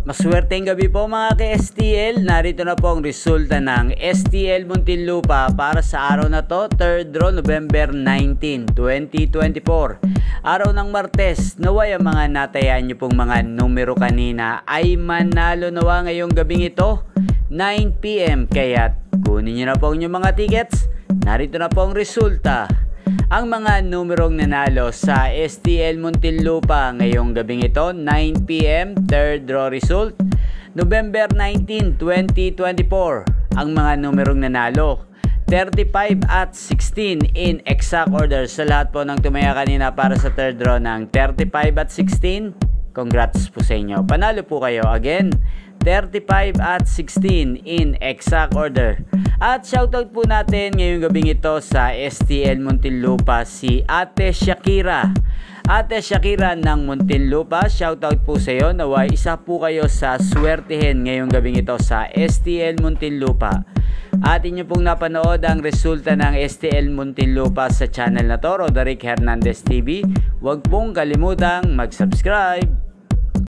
Maswerteng gabi po mga ka-STL. Narito na po ang resulta ng STL Muntinlupa para sa araw na to, 3rd draw, November 19, 2024. Araw ng Martes, naway ang mga natayaan nyo pong mga numero kanina ay manalo nawa ngayong gabing ito, 9 PM. Kaya kunin nyo na po ang inyong mga tickets. Narito na po ang resulta. Ang mga numerong nanalo sa STL Muntinlupa ngayong gabing ito, 9 PM, 3rd draw result, November 19, 2024. Ang mga numerong nanalo, 35 at 16 in exact order. Sa lahat po ng tumaya kanina para sa 3rd draw ng 35 at 16, congrats po sa inyo. Panalo po kayo again, 35 at 16 in exact order. At shoutout po natin ngayong gabing ito sa STL Muntinlupa si Ate Shakira. Ate Shakira ng Muntinlupa, shoutout po sa iyo. Naway isa po kayo sa swertihin ngayong gabing ito sa STL Muntinlupa. At inyo pong napanood ang resulta ng STL Muntinlupa sa channel na to, Roderick Hernandez TV. Huwag pong kalimutang mag-subscribe.